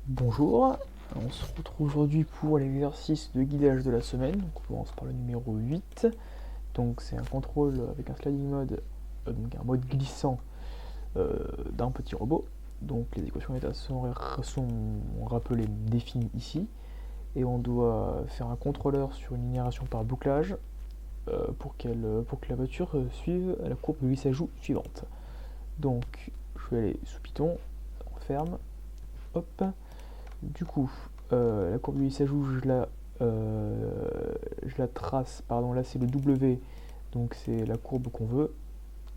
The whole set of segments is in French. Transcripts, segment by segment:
Bonjour, on se retrouve aujourd'hui pour l'exercice de guidage de la semaine. Donc on commence par le numéro 8. Donc c'est un contrôle avec un sliding mode, donc un mode glissant d'un petit robot. Donc les équations d'état sont rappelées, définies ici. Et on doit faire un contrôleur sur une itération par bouclage pour que la voiture suive la courbe de glissage suivante. Donc je vais aller sous Python, on ferme, hop. Du coup, la courbe du s'ajoute, je la trace, pardon, là c'est le W, donc c'est la courbe qu'on veut,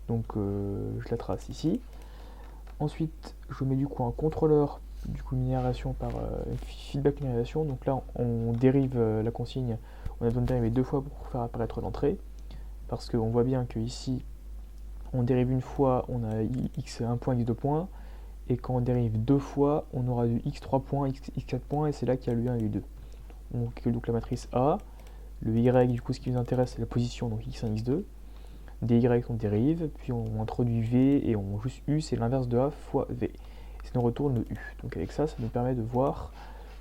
donc je la trace ici. Ensuite, je mets du coup un contrôleur, du coup une itération par feedback linéarisation, donc là on dérive la consigne, on a besoin de dériver deux fois pour faire apparaître l'entrée, parce qu'on voit bien que ici on dérive une fois, on a x1 point, x2 points, et quand on dérive deux fois, on aura du x3 points, x4 points, et c'est là qu'il y a le 1 et le 2. On calcule donc la matrice A, le y, du coup ce qui nous intéresse c'est la position, donc x1, x2, dy on dérive, puis on introduit v, et on juste u, c'est l'inverse de a fois v. Et ça nous retourne le u. Donc avec ça, ça nous permet de voir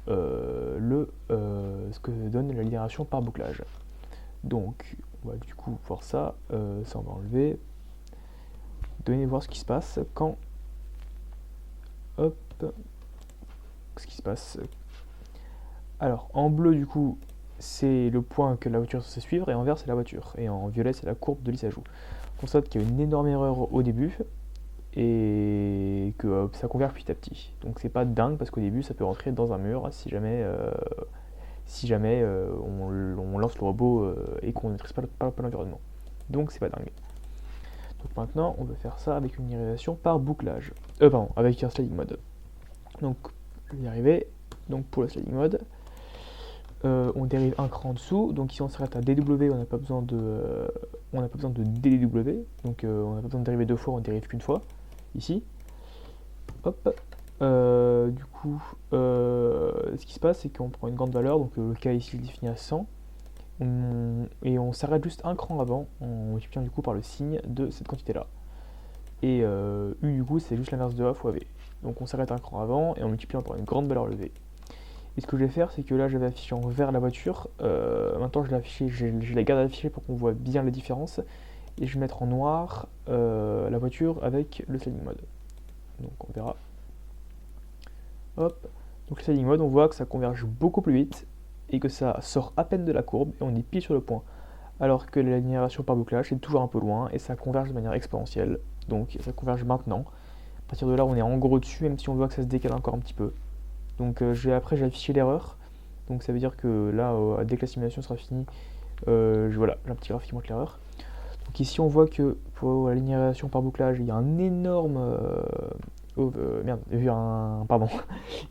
ce que donne la libération par bouclage. Donc on va du coup voir ça, ça on va enlever, donner voir ce qui se passe quand, hop, ce qui se passe. Alors en bleu du coup c'est le point que la voiture est censée suivre, et en vert c'est la voiture, et en violet c'est la courbe de lissage. On constate qu'il y a une énorme erreur au début, et que ça converge petit à petit. Donc c'est pas dingue, parce qu'au début ça peut rentrer dans un mur si jamais, on lance le robot et qu'on ne maîtrise pas l'environnement. Donc c'est pas dingue. Donc maintenant on va faire ça avec une itération par bouclage. Pardon, avec un sliding mode. Donc je vais y arriver. Donc pour le sliding mode, on dérive un cran en dessous, donc ici on s'arrête à dw, on n'a pas besoin de ddw, donc on n'a pas besoin de dériver deux fois, on dérive qu'une fois, ici. Hop. Du coup, ce qui se passe, c'est qu'on prend une grande valeur, donc le cas ici est défini à 100, et on s'arrête juste un cran avant, en multipliant du coup par le signe de cette quantité-là. Et u du coup c'est juste l'inverse de a fois v. Donc on s'arrête un cran avant, et en multipliant par une grande valeur le v. Et ce que je vais faire, c'est que là j'avais affiché en vert la voiture, maintenant je la garde affichée pour qu'on voit bien la différence, et je vais mettre en noir la voiture avec le sliding mode. Donc on verra. Hop. Donc le sliding mode, on voit que ça converge beaucoup plus vite, et que ça sort à peine de la courbe, et on est pile sur le point. Alors que la linéarisation par bouclage est toujours un peu loin, et ça converge de manière exponentielle, donc ça converge maintenant. À partir de là, on est en gros dessus, même si on voit que ça se décale encore un petit peu. Donc après j'ai affiché l'erreur, donc ça veut dire que là, dès que la simulation sera finie, voilà, j'ai un petit graphique qui montre l'erreur. Donc ici on voit que pour la linéarisation par bouclage, il y a un énorme... merde, pardon,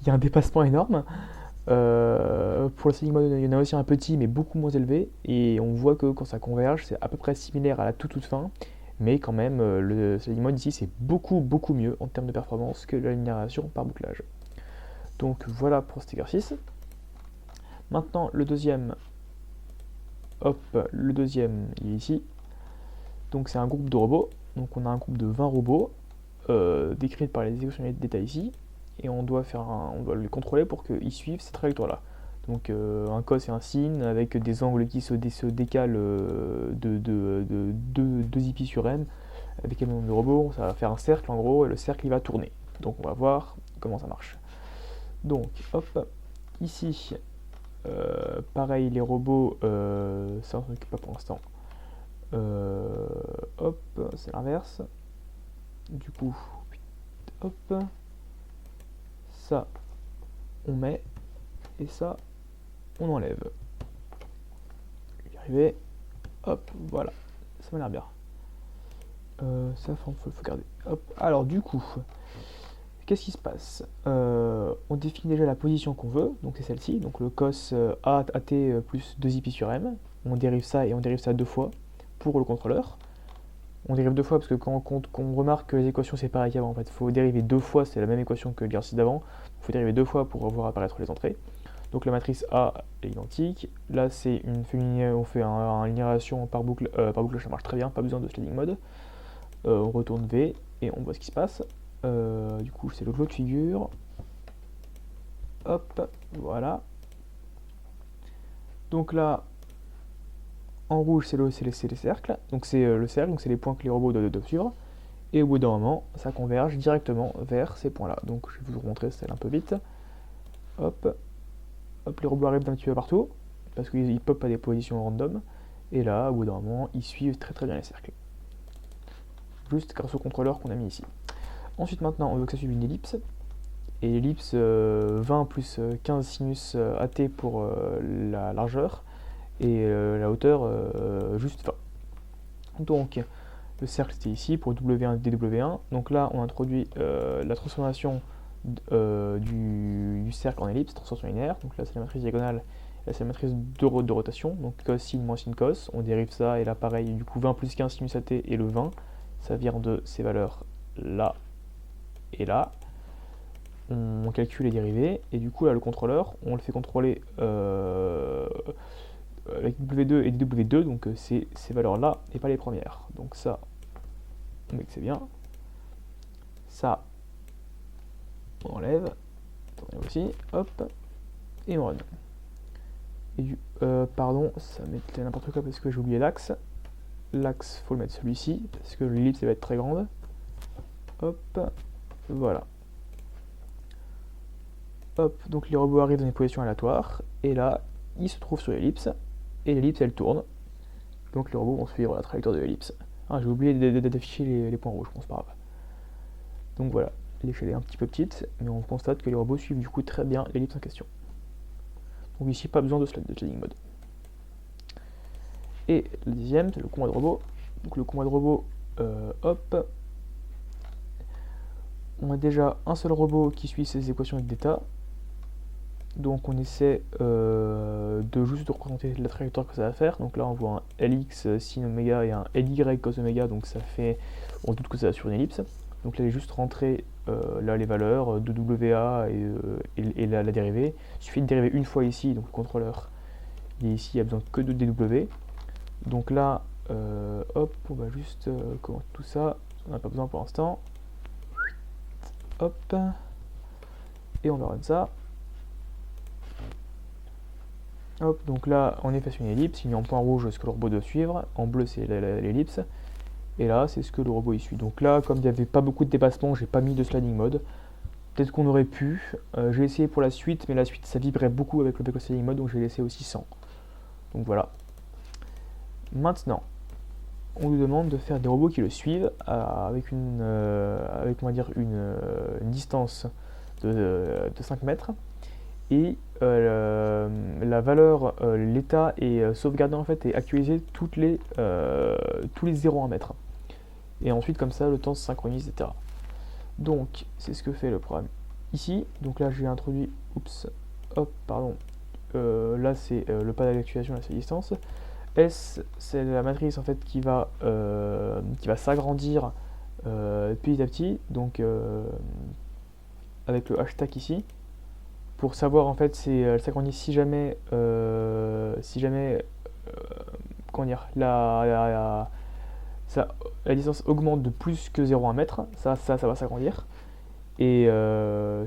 il y a un dépassement énorme. Pour le sliding mode, il y en a aussi un petit, mais beaucoup moins élevé, et on voit que quand ça converge, c'est à peu près similaire à la toute fin, mais quand même, le sliding mode ici, c'est beaucoup mieux en termes de performance que la linéarisation par bouclage. Donc voilà pour cet exercice. Maintenant, le deuxième, hop, le deuxième, il est ici. Donc c'est un groupe de robots. Donc on a un groupe de 20 robots, décrits par les équations de détail ici. Et on doit les contrôler pour qu'ils suivent cette trajectoire-là. Donc un cos et un sin avec des angles qui se décalent de 2 pi sur n. Avec un nombre de robots, ça va faire un cercle en gros, et le cercle il va tourner. Donc on va voir comment ça marche. Donc hop, ici, pareil, les robots, ça on s'en occupe pas pour l'instant. Hop, c'est l'inverse. Du coup, hop, ça on met, et ça on enlève. Je vais y arriver. Hop, voilà, ça m'a l'air bien. Ça faut garder. Hop, alors du coup, qu'est-ce qui se passe? On définit déjà la position qu'on veut, donc c'est celle-ci, donc le cos a at plus 2i sur m. On dérive ça, et on dérive ça deux fois pour le contrôleur. On dérive deux fois parce que quand on remarque que les équations c'est pareil qu'avant, en fait, il faut dériver deux fois, c'est la même équation que l'exercice d'avant, il faut dériver deux fois pour voir apparaître les entrées. Donc la matrice A est identique, là c'est on fait une linéarisation par boucle, ça marche très bien, pas besoin de sliding mode. On retourne V, et on voit ce qui se passe. Du coup c'est l'autre figure. hop, voilà. Donc là, en rouge, c'est les cercles, donc c'est le cercle, donc c'est les points que les robots doivent suivre. Et au bout d'un moment, ça converge directement vers ces points-là. Donc je vais vous montrer, c'est un peu vite. Hop, hop, les robots arrivent d'un petit peu partout, parce qu'ils pop à des positions random. Et là, au bout d'un moment, ils suivent très très bien les cercles. Juste grâce au contrôleur qu'on a mis ici. Ensuite maintenant, on veut que ça suive une ellipse. Et l'ellipse 20 plus 15 sinus AT pour la largeur. Et la hauteur juste 20. Donc le cercle c'était ici pour W1 DW1. Donc là on introduit la transformation du cercle en ellipse, transformation linéaire. Donc là c'est la matrice diagonale, là c'est la matrice de rotation. Donc cos sin moins sin cos, on dérive ça et là pareil, du coup 20 plus 15 sinus AT et le 20, ça vient de ces valeurs là et là. On calcule les dérivés et du coup là le contrôleur on le fait contrôler avec W2 et W2, donc c'est ces valeurs là et pas les premières. Donc ça on met que c'est bien, ça on enlève, on enlève aussi, hop, et on run. Et pardon, ça mettait n'importe quoi parce que j'ai oublié l'axe. L'axe faut le mettre celui-ci parce que l'ellipse va être très grande. Hop, voilà. Hop, donc les robots arrivent dans une position aléatoire, et là, ils se trouvent sur l'ellipse, et l'ellipse elle tourne. Donc les robots vont suivre la trajectoire de l'ellipse. Ah, j'ai oublié d'afficher les points rouges, bon c'est pas grave. Donc voilà, l'échelle est un petit peu petite, mais on constate que les robots suivent du coup très bien l'ellipse en question. Donc ici, pas besoin de sliding mode. Et le deuxième, c'est le combat de robot. Donc le combat de robot, hop, on a déjà un seul robot qui suit ces équations avec d'état. Donc on essaie de juste représenter la trajectoire que ça va faire. Donc là on voit un Lx sin oméga et un Ly cos oméga, donc ça fait, on doute que ça va sur une ellipse. Donc là j'ai juste rentré là les valeurs de WA et la dérivée. Il suffit de dériver une fois ici, donc le contrôleur il est ici, il n'y a besoin que de DW. Donc là, hop, on va juste commenter tout ça, on n'a pas besoin pour l'instant. Hop, et on va run ça. Hop, donc là on est face à une ellipse, il y a en point rouge ce que le robot doit suivre, en bleu c'est l'ellipse, et là c'est ce que le robot y suit. Donc là, comme il n'y avait pas beaucoup de dépassement, j'ai pas mis de sliding mode. Peut-être qu'on aurait pu, j'ai essayé pour la suite, mais la suite ça vibrait beaucoup avec le sliding mode, donc j'ai laissé aussi 100. Donc voilà. Maintenant, on nous demande de faire des robots qui le suivent avec on va dire une distance de 5 mètres. Et la valeur, l'état est sauvegardé en fait et actualisé tous les 0,1 mètre. Et ensuite comme ça le temps se synchronise, etc. Donc c'est ce que fait le programme ici. Donc là j'ai introduit, hop, pardon, là c'est le pas d'actualisation à cette distance. S c'est la matrice en fait qui va s'agrandir petit à petit, donc avec le hashtag ici. Pour savoir en fait c'est elle s'agrandit si jamais comment dire la distance augmente de plus que 0,1 mètre, ça va s'agrandir. Et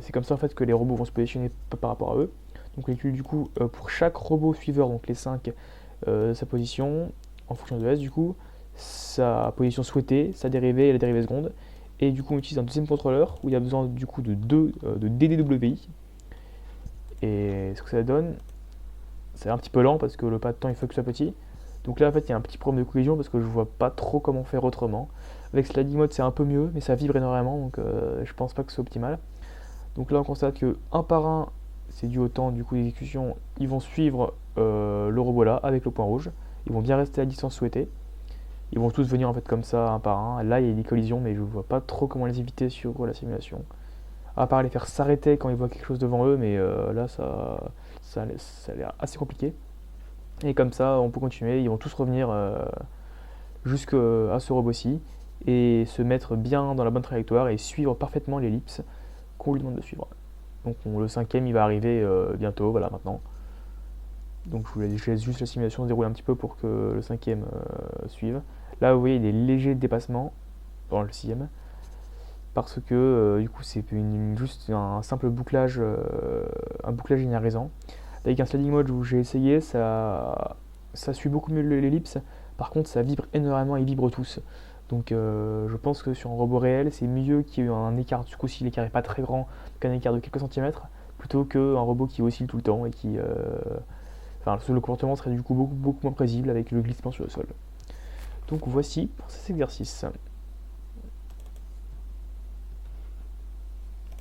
c'est comme ça en fait que les robots vont se positionner par rapport à eux. Donc on calcule du coup pour chaque robot suiveur, donc les 5, sa position en fonction de S du coup, sa position souhaitée, sa dérivée et la dérivée seconde. Et du coup on utilise un deuxième contrôleur où il y a besoin du coup de DDWI. Et ce que ça donne, c'est un petit peu lent parce que le pas de temps il faut que ce soit petit. Donc là en fait il y a un petit problème de collision parce que je vois pas trop comment faire autrement. Avec sliding mode c'est un peu mieux mais ça vibre énormément, donc je pense pas que c'est optimal. Donc là on constate que un par un, c'est dû au temps du coup d'exécution, ils vont suivre le robot là avec le point rouge. Ils vont bien rester à la distance souhaitée. Ils vont tous venir en fait comme ça un par un. Là il y a des collisions mais je vois pas trop comment les éviter sur la simulation. À part les faire s'arrêter quand ils voient quelque chose devant eux, mais là ça a l'air assez compliqué. Et comme ça, on peut continuer, ils vont tous revenir jusqu'à ce robot-ci et se mettre bien dans la bonne trajectoire et suivre parfaitement l'ellipse qu'on lui demande de suivre. Donc le cinquième il va arriver bientôt, voilà maintenant. Donc je laisse juste la simulation se dérouler un petit peu pour que le cinquième suive. Là vous voyez des légers dépassements dans le sixième. parce que du coup c'est juste un simple bouclage, un bouclage linéarisant. Avec un sliding mode où j'ai essayé, ça suit beaucoup mieux l'ellipse, par contre ça vibre énormément, ils vibrent tous. Donc je pense que sur un robot réel, c'est mieux qu'il y ait un écart, du coup si l'écart n'est pas très grand, qu'un écart de quelques centimètres, plutôt qu'un robot qui oscille tout le temps et qui... Enfin, le comportement serait du coup beaucoup moins prévisible avec le glissement sur le sol. Donc voici pour cet exercice.